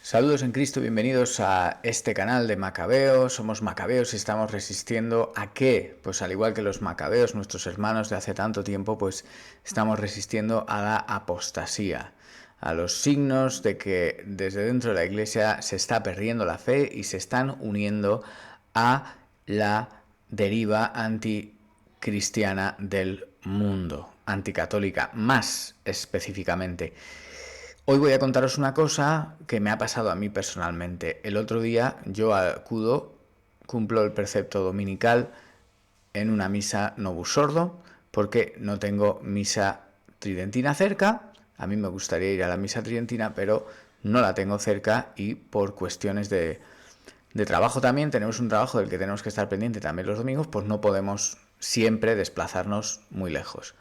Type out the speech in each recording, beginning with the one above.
Saludos en Cristo, bienvenidos a este canal de Macabeos. Somos Macabeos y estamos resistiendo ¿a qué? Pues al igual que los Macabeos, nuestros hermanos de hace tanto tiempo, pues estamos resistiendo a la apostasía, a los signos de que desde dentro de la Iglesia se está perdiendo la fe y se están uniendo a la deriva anticristiana del mundo, anticatólica, más específicamente. Hoy voy a contaros una cosa que me ha pasado a mí personalmente. El otro día yo cumplo el precepto dominical en una misa Novus Sordo, porque no tengo misa tridentina cerca. A mí me gustaría ir a la misa tridentina, pero no la tengo cerca y por cuestiones de trabajo también, tenemos un trabajo del que tenemos que estar pendiente también los domingos, pues no podemos siempre desplazarnos muy lejos.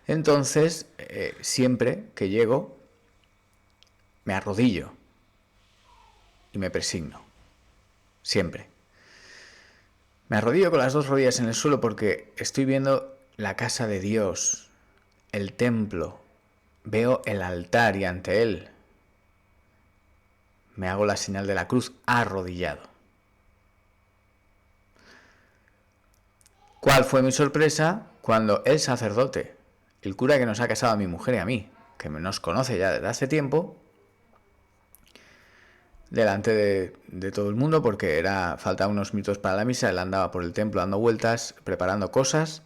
Entonces, siempre que llego, me arrodillo y me presigno. Siempre. Me arrodillo con las dos rodillas en el suelo porque estoy viendo la casa de Dios, el templo. Veo el altar y ante él me hago la señal de la cruz arrodillado. ¿Cuál fue mi sorpresa? Cuando el sacerdote, el cura que nos ha casado a mi mujer y a mí, que nos conoce ya desde hace tiempo, delante de todo el mundo, porque faltaban unos minutos para la misa, él andaba por el templo dando vueltas, preparando cosas,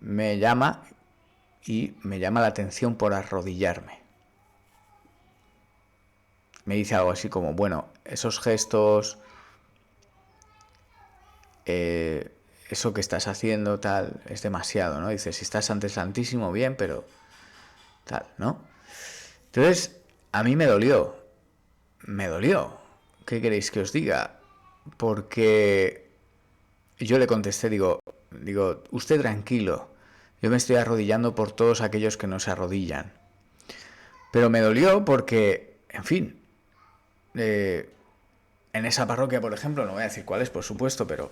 me llama y me llama la atención por arrodillarme. Me dice algo así como, bueno, esos gestos, eso que estás haciendo, tal, es demasiado, ¿no? Dice, si estás ante el Santísimo, bien, pero tal, ¿no? Entonces, a mí me dolió. ¿Qué queréis que os diga? Porque yo le contesté, digo, usted tranquilo, yo me estoy arrodillando por todos aquellos que no se arrodillan. Pero me dolió porque, en fin, en esa parroquia, por ejemplo, no voy a decir cuál es, por supuesto, pero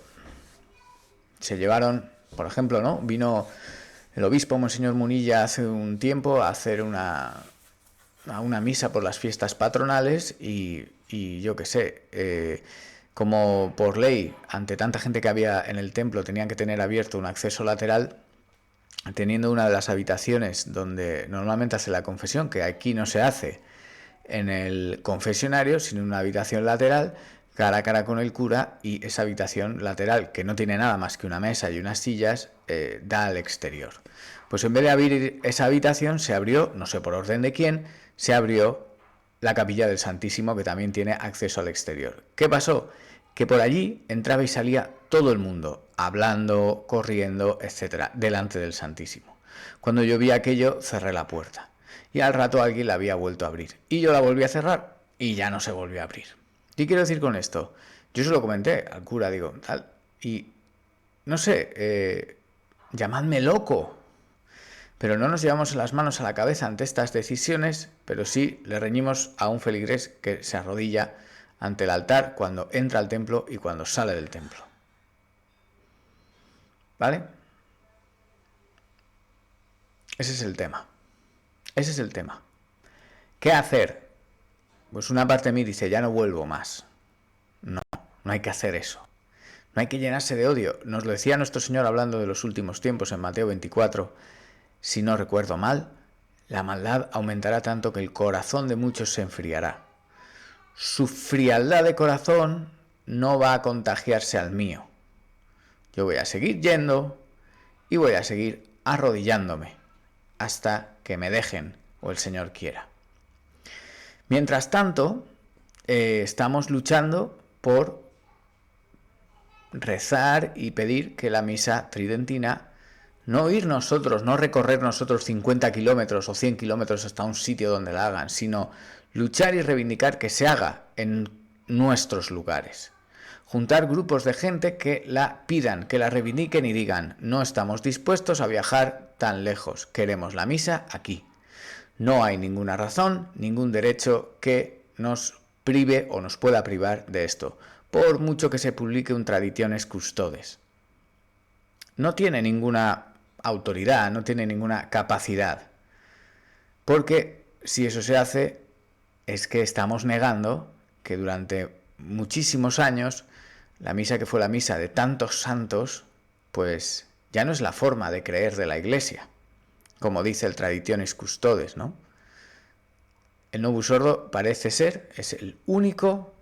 se llevaron, por ejemplo, ¿no? Vino el obispo Monseñor Munilla hace un tiempo a hacer a una misa por las fiestas patronales y yo qué sé, como por ley, ante tanta gente que había en el templo, tenían que tener abierto un acceso lateral, teniendo una de las habitaciones donde normalmente hace la confesión, que aquí no se hace en el confesionario, sino en una habitación lateral, cara a cara con el cura, y esa habitación lateral, que no tiene nada más que una mesa y unas sillas, da al exterior. Pues en vez de abrir esa habitación, se abrió, no sé por orden de quién, se abrió la capilla del Santísimo, que también tiene acceso al exterior. ¿Qué pasó? Que por allí entraba y salía todo el mundo, hablando, corriendo, etcétera, delante del Santísimo. Cuando yo vi aquello, cerré la puerta. Y al rato alguien la había vuelto a abrir. Y yo la volví a cerrar y ya no se volvió a abrir. ¿Qué quiero decir con esto? Yo se lo comenté al cura, digo, tal, y no sé, llamadme loco, pero no nos llevamos las manos a la cabeza ante estas decisiones, pero sí le reñimos a un feligrés que se arrodilla ante el altar cuando entra al templo y cuando sale del templo. ¿Vale? Ese es el tema. Ese es el tema. ¿Qué hacer? Pues una parte de mí dice, ya no vuelvo más. No, no hay que hacer eso. No hay que llenarse de odio. Nos lo decía nuestro Señor hablando de los últimos tiempos en Mateo 24. Si no recuerdo mal, la maldad aumentará tanto que el corazón de muchos se enfriará. Su frialdad de corazón no va a contagiarse al mío. Yo voy a seguir yendo y voy a seguir arrodillándome hasta que me dejen o el Señor quiera. Mientras tanto, estamos luchando por rezar y pedir que la misa tridentina, no ir nosotros, no recorrer nosotros 50 kilómetros o 100 kilómetros hasta un sitio donde la hagan, sino luchar y reivindicar que se haga en nuestros lugares. Juntar grupos de gente que la pidan, que la reivindiquen y digan, no estamos dispuestos a viajar tan lejos, queremos la misa aquí. No hay ninguna razón, ningún derecho que nos prive o nos pueda privar de esto, por mucho que se publique un Traditiones Custodes. No tiene ninguna autoridad, no tiene ninguna capacidad, porque si eso se hace es que estamos negando que durante muchísimos años la misa, que fue la misa de tantos santos, pues ya no es la forma de creer de la Iglesia, como dice el Traditionis Custodes, ¿no? El Novus Ordo parece ser, es el único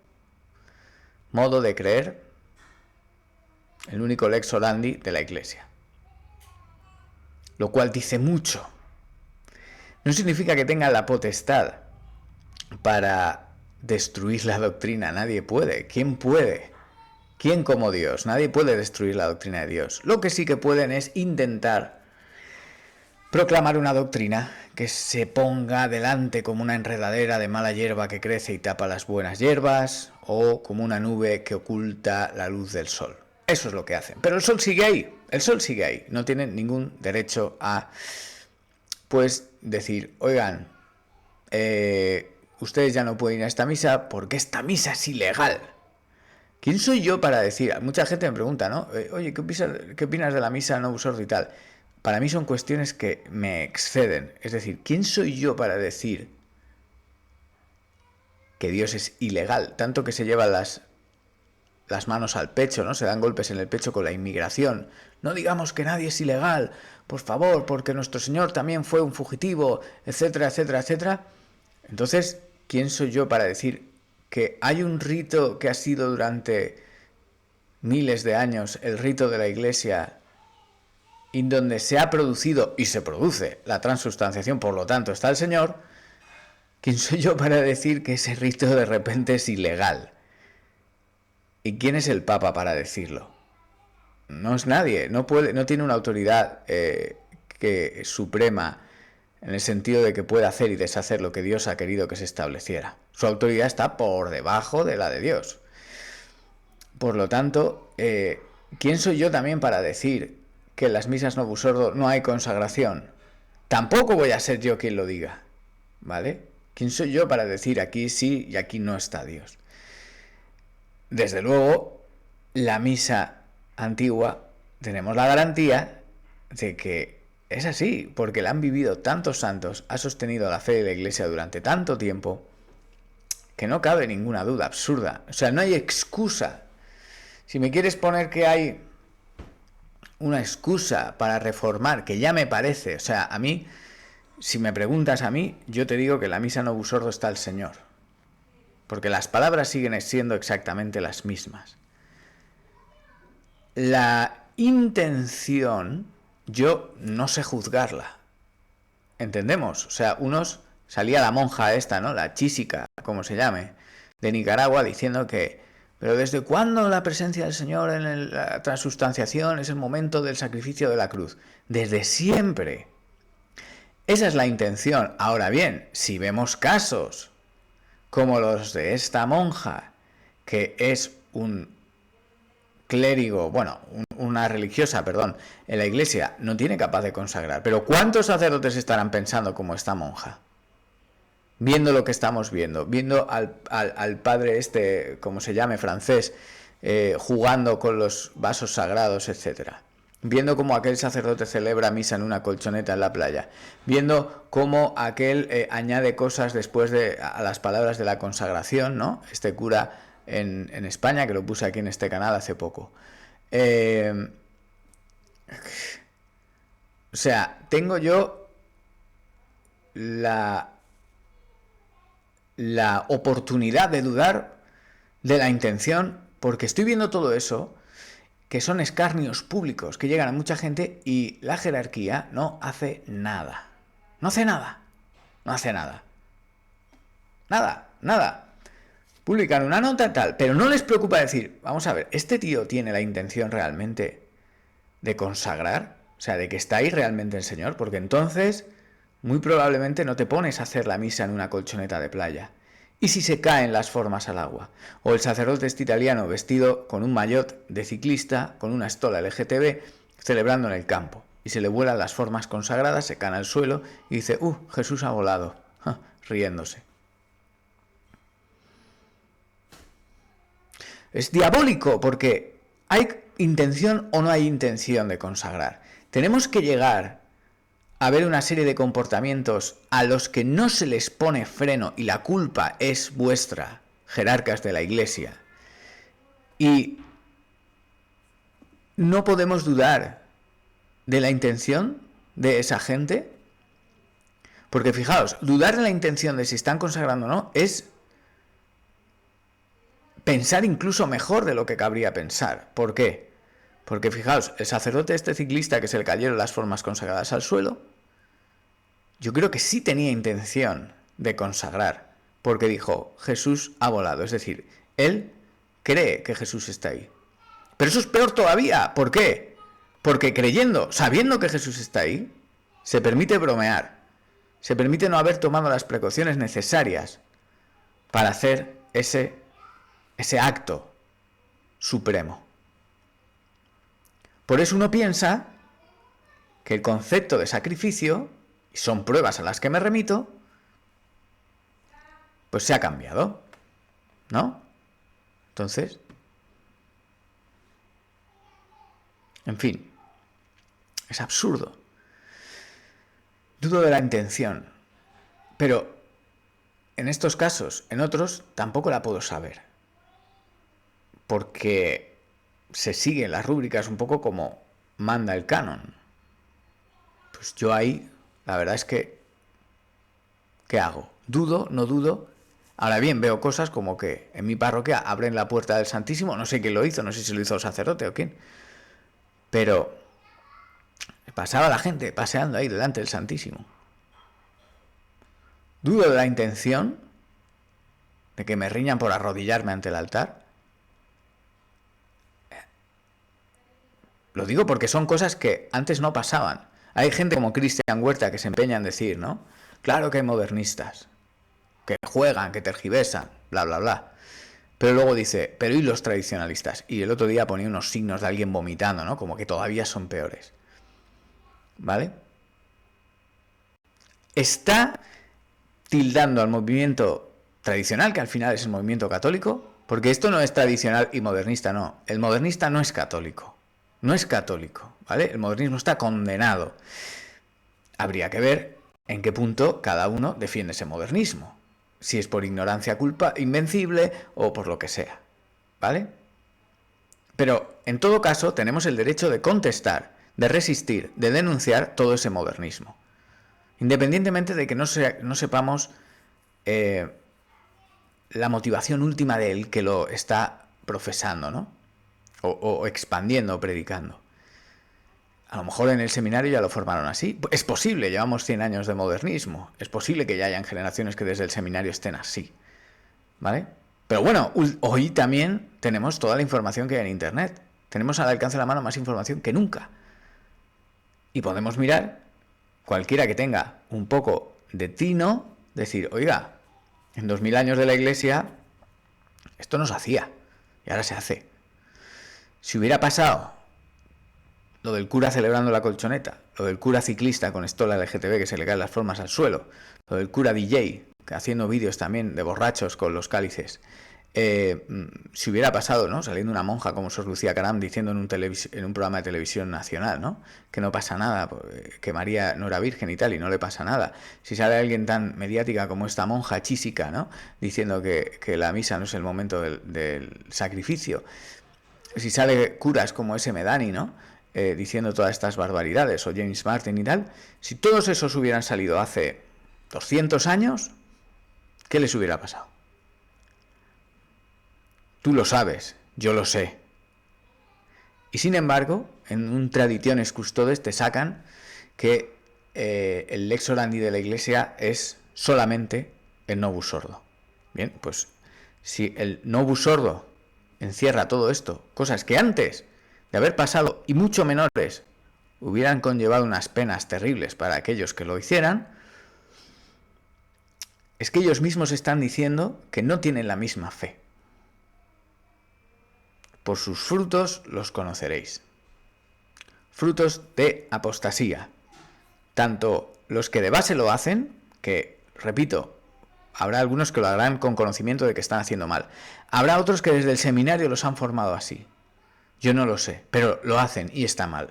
modo de creer, el único lex orandi de la Iglesia. Lo cual dice mucho. No significa que tenga la potestad para destruir la doctrina. Nadie puede. ¿Quién puede? ¿Quién como Dios? Nadie puede destruir la doctrina de Dios. Lo que sí que pueden es intentar proclamar una doctrina que se ponga delante como una enredadera de mala hierba que crece y tapa las buenas hierbas, o como una nube que oculta la luz del sol. Eso es lo que hacen. Pero el sol sigue ahí. El sol sigue ahí. No tienen ningún derecho a, pues, decir, oigan, ustedes ya no pueden ir a esta misa porque esta misa es ilegal. ¿Quién soy yo para decir? Mucha gente me pregunta, ¿no? Oye, ¿qué opinas de la misa Novus Ordo y tal? Para mí son cuestiones que me exceden. Es decir, ¿quién soy yo para decir que Dios es ilegal? Tanto que se llevan las manos al pecho, ¿no? Se dan golpes en el pecho con la inmigración. No digamos que nadie es ilegal, por favor, porque nuestro Señor también fue un fugitivo, etcétera, etcétera, etcétera. Entonces, ¿quién soy yo para decir que hay un rito que ha sido durante miles de años el rito de la Iglesia, en donde se ha producido y se produce la transustanciación, por lo tanto está el Señor? ¿Quién soy yo para decir que ese rito de repente es ilegal? ¿Y quién es el Papa para decirlo? No es nadie, no tiene una autoridad suprema en el sentido de que puede hacer y deshacer lo que Dios ha querido que se estableciera. Su autoridad está por debajo de la de Dios. Por lo tanto, ¿quién soy yo también para decir que en las misas Novus Ordo no hay consagración? Tampoco voy a ser yo quien lo diga, ¿vale? ¿Quién soy yo para decir aquí sí y aquí no está Dios? Desde luego, la misa antigua, tenemos la garantía de que es así, porque la han vivido tantos santos, ha sostenido la fe de la Iglesia durante tanto tiempo, que no cabe ninguna duda absurda. O sea, no hay excusa. Si me quieres poner que hay una excusa para reformar, que ya me parece, o sea, a mí, si me preguntas a mí, yo te digo que en la misa Novus Ordo está el Señor. Porque las palabras siguen siendo exactamente las mismas. La intención, yo no sé juzgarla. ¿Entendemos? O sea, salía la monja esta, ¿no? La chísica, como se llame, de Nicaragua, diciendo que, pero ¿desde cuándo la presencia del Señor en la transustanciación es el momento del sacrificio de la cruz? Desde siempre. Esa es la intención. Ahora bien, si vemos casos como los de esta monja, que es un clérigo, bueno, una religiosa, perdón, en la Iglesia, no tiene capaz de consagrar. Pero ¿cuántos sacerdotes estarán pensando como esta monja? Viendo lo que estamos viendo al padre este, como se llame, francés, jugando con los vasos sagrados, etcétera. Viendo cómo aquel sacerdote celebra misa en una colchoneta en la playa, viendo cómo aquel añade cosas después a las palabras de la consagración, ¿no? Este cura en España, que lo puse aquí en este canal hace poco. O sea, tengo yo la oportunidad de dudar de la intención, porque estoy viendo todo eso, que son escarnios públicos que llegan a mucha gente, y la jerarquía no hace nada. No hace nada. No hace nada. Nada. Publican una nota tal, pero no les preocupa decir, vamos a ver, ¿este tío tiene la intención realmente de consagrar? O sea, de que está ahí realmente el Señor, porque entonces muy probablemente no te pones a hacer la misa en una colchoneta de playa. ¿Y si se caen las formas al agua? O el sacerdote este italiano vestido con un maillot de ciclista, con una estola LGTB, celebrando en el campo, y se le vuelan las formas consagradas, se caen al suelo y dice, Jesús ha volado, riéndose. Es diabólico, porque ¿hay intención o no hay intención de consagrar? Tenemos que llegar a ver una serie de comportamientos a los que no se les pone freno y la culpa es vuestra, jerarcas de la Iglesia. Y no podemos dudar de la intención de esa gente, porque fijaos, dudar de la intención de si están consagrando o no es pensar incluso mejor de lo que cabría pensar. ¿Por qué? Porque fijaos, el sacerdote ciclista que se le cayeron las formas consagradas al suelo, yo creo que sí tenía intención de consagrar, porque dijo, Jesús ha volado, es decir, él cree que Jesús está ahí. Pero eso es peor todavía, ¿por qué? Porque creyendo, sabiendo que Jesús está ahí, se permite bromear, se permite no haber tomado las precauciones necesarias para hacer ese acto supremo. Por eso uno piensa que el concepto de sacrificio, y son pruebas a las que me remito, pues se ha cambiado, ¿no? Entonces, en fin, es absurdo. Dudo de la intención, pero en estos casos, en otros, tampoco la puedo saber, porque se siguen las rúbricas un poco como manda el canon. Pues yo ahí, la verdad es que, ¿qué hago? ¿Dudo? ¿No dudo? Ahora bien, veo cosas como que en mi parroquia abren la puerta del Santísimo, no sé quién lo hizo, no sé si lo hizo el sacerdote o quién, pero pasaba la gente paseando ahí delante del Santísimo. Dudo de la intención de que me riñan por arrodillarme ante el altar. Lo digo porque son cosas que antes no pasaban. Hay gente como Cristian Huerta que se empeña en decir, ¿no? Claro que hay modernistas, que juegan, que tergiversan, bla, bla, bla. Pero luego dice, pero ¿y los tradicionalistas? Y el otro día ponía unos signos de alguien vomitando, ¿no? Como que todavía son peores. ¿Vale? Está tildando al movimiento tradicional, que al final es el movimiento católico, porque esto no es tradicional y modernista, no. El modernista no es católico. No es católico, ¿vale? El modernismo está condenado. Habría que ver en qué punto cada uno defiende ese modernismo. Si es por ignorancia culpa invencible o por lo que sea, ¿vale? Pero en todo caso tenemos el derecho de contestar, de resistir, de denunciar todo ese modernismo. Independientemente de que no sepamos la motivación última del que lo está profesando, ¿no? O expandiendo o predicando. A lo mejor en el seminario ya lo formaron así. Es posible, llevamos 100 años de modernismo. Es posible que ya hayan generaciones que desde el seminario estén así. ¿Vale? Pero bueno, hoy también tenemos toda la información que hay en Internet. Tenemos al alcance de la mano más información que nunca. Y podemos mirar, cualquiera que tenga un poco de tino, decir, oiga, en 2000 años de la Iglesia esto no se hacía y ahora se hace. Si hubiera pasado lo del cura celebrando la colchoneta, lo del cura ciclista con estola LGTB que se le caen las formas al suelo, lo del cura DJ haciendo vídeos también de borrachos con los cálices, si hubiera pasado, ¿no? Saliendo una monja como Sor Lucía Caram diciendo en un programa de televisión nacional, ¿no? Que no pasa nada, que María no era virgen y tal, y no le pasa nada. Si sale alguien tan mediática como esta monja chísica, ¿no? Diciendo que la misa no es el momento del sacrificio. Si sale curas como ese Medani, ¿no? Diciendo todas estas barbaridades, o James Martin y tal, si todos esos hubieran salido hace 200 años, ¿qué les hubiera pasado? Tú lo sabes, yo lo sé. Y sin embargo, en un Traditiones Custodes te sacan que el lex orandi de la Iglesia es solamente el novus sordo. Bien, pues si el novus sordo encierra todo esto, cosas que antes de haber pasado y mucho menores hubieran conllevado unas penas terribles para aquellos que lo hicieran, es que ellos mismos están diciendo que no tienen la misma fe. Por sus frutos los conoceréis. Frutos de apostasía. Tanto los que de base lo hacen, que, repito, habrá algunos que lo harán con conocimiento de que están haciendo mal. Habrá otros que desde el seminario los han formado así. Yo no lo sé, pero lo hacen y está mal.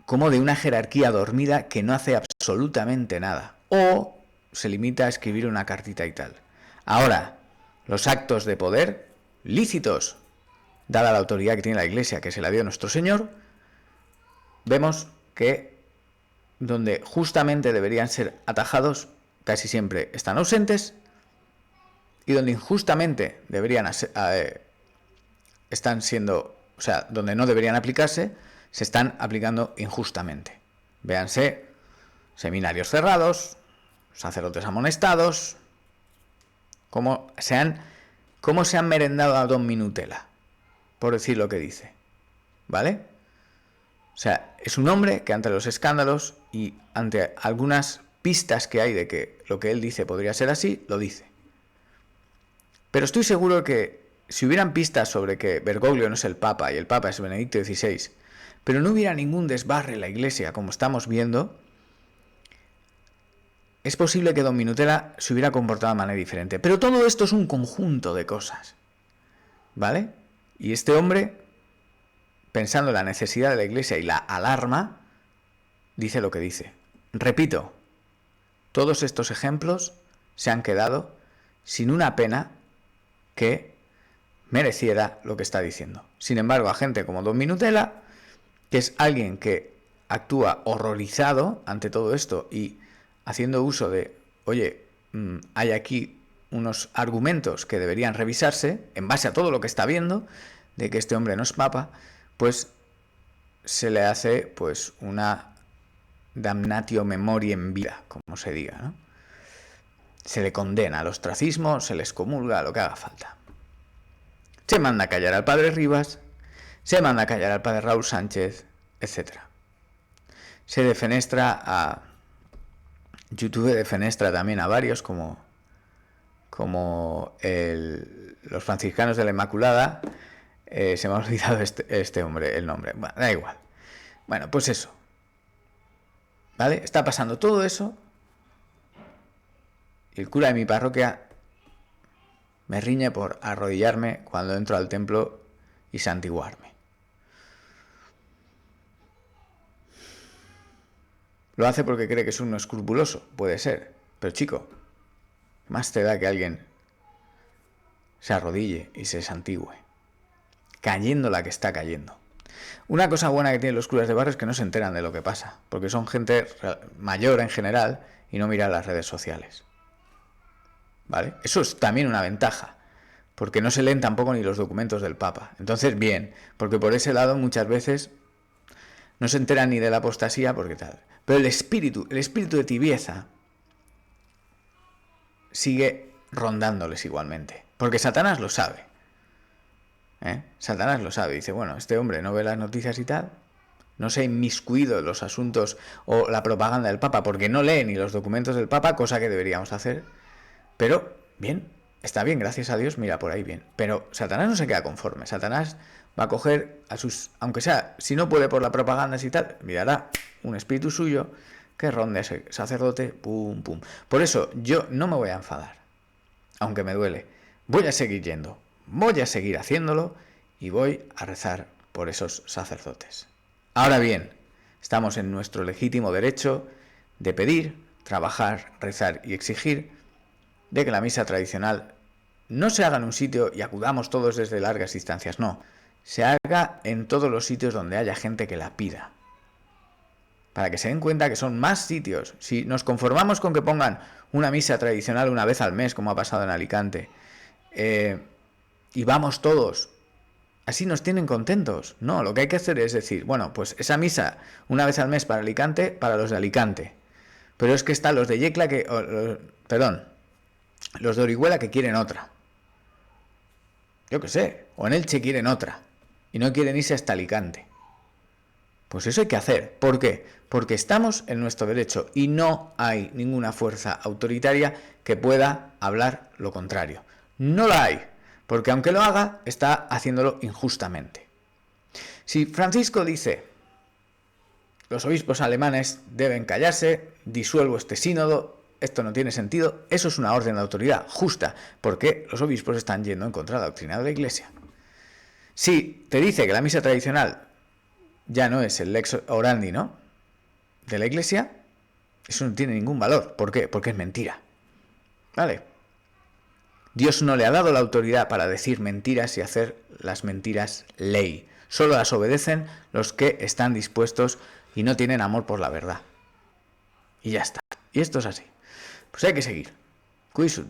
Como de una jerarquía dormida que no hace absolutamente nada. O se limita a escribir una cartita y tal. Ahora, los actos de poder lícitos, dada la autoridad que tiene la Iglesia, que se la dio nuestro Señor, vemos que donde justamente deberían ser atajados, casi siempre están ausentes, y donde injustamente deberían están siendo, o sea, donde no deberían aplicarse, se están aplicando injustamente. Véanse seminarios cerrados, sacerdotes amonestados, cómo se han merendado a Don Minutela, por decir lo que dice, ¿vale? O sea, es un hombre que ante los escándalos y ante algunas pistas que hay de que lo que él dice podría ser así, lo dice. Pero estoy seguro que si hubieran pistas sobre que Bergoglio no es el Papa y el Papa es Benedicto XVI, pero no hubiera ningún desbarre en la Iglesia, como estamos viendo, es posible que Don Minutela se hubiera comportado de manera diferente. Pero todo esto es un conjunto de cosas, ¿vale? Y este hombre, pensando en la necesidad de la Iglesia y la alarma, dice lo que dice. Repito, todos estos ejemplos se han quedado sin una pena que mereciera lo que está diciendo. Sin embargo, a gente como Don Minutela, que es alguien que actúa horrorizado ante todo esto y haciendo uso de, oye, hay aquí unos argumentos que deberían revisarse en base a todo lo que está viendo, de que este hombre no es papa, pues se le hace pues una damnatio memoriam vida, como se diga, ¿no? Se le condena al ostracismo, se le excomulga, lo que haga falta. Se manda a callar al padre Rivas, se manda a callar al padre Raúl Sánchez, etc. Se defenestra a... YouTube defenestra también a varios, como los franciscanos de la Inmaculada. Se me ha olvidado este hombre, el nombre. Bueno, da igual. Bueno, pues eso. ¿Vale? Está pasando todo eso. Y el cura de mi parroquia me riñe por arrodillarme cuando entro al templo y santiguarme. Lo hace porque cree que es uno escrupuloso, puede ser. Pero chico, más te da que alguien se arrodille y se santigüe, cayendo la que está cayendo. Una cosa buena que tienen los curas de barrio es que no se enteran de lo que pasa, porque son gente mayor en general y no miran las redes sociales. ¿Vale? Eso es también una ventaja, porque no se leen tampoco ni los documentos del Papa. Entonces, bien, porque por ese lado muchas veces no se enteran ni de la apostasía, porque tal. Pero el espíritu de tibieza sigue rondándoles igualmente, porque Satanás lo sabe. Satanás lo sabe, dice, bueno, este hombre no ve las noticias y tal, no se ha inmiscuido en los asuntos o la propaganda del Papa, porque no lee ni los documentos del Papa, cosa que deberíamos hacer, pero bien, está bien, gracias a Dios, mira, por ahí bien. Pero Satanás no se queda conforme, Satanás va a coger a sus, aunque sea, si no puede por la propaganda y tal, mirará un espíritu suyo que ronde a ese sacerdote, pum, pum. Por eso yo no me voy a enfadar, aunque me duele, voy a seguir yendo, voy a seguir haciéndolo y voy a rezar por esos sacerdotes. Ahora bien, estamos en nuestro legítimo derecho de pedir, trabajar, rezar y exigir de que la misa tradicional no se haga en un sitio y acudamos todos desde largas distancias, no, se haga en todos los sitios donde haya gente que la pida. Para que se den cuenta que son más sitios. Si nos conformamos con que pongan una misa tradicional una vez al mes, como ha pasado en Alicante, y vamos todos, así nos tienen contentos. No, lo que hay que hacer es decir, bueno, pues esa misa una vez al mes para Alicante, para los de Alicante. Pero es que están los de Yecla que... los de Orihuela que quieren otra. Yo qué sé, o en Elche quieren otra. Y no quieren irse hasta Alicante. Pues eso hay que hacer. ¿Por qué? Porque estamos en nuestro derecho y no hay ninguna fuerza autoritaria que pueda hablar lo contrario. No la hay, porque aunque lo haga, está haciéndolo injustamente. Si Francisco dice, los obispos alemanes deben callarse, disuelvo este sínodo, esto no tiene sentido, eso es una orden de autoridad justa, porque los obispos están yendo en contra de la doctrina de la Iglesia. Si te dice que la misa tradicional ya no es el lex orandi, ¿no?, de la Iglesia, eso no tiene ningún valor. ¿Por qué? Porque es mentira. ¿Vale? Dios no le ha dado la autoridad para decir mentiras y hacer las mentiras ley. Solo las obedecen los que están dispuestos y no tienen amor por la verdad. Y ya está. Y esto es así. Pues hay que seguir. Cuidado.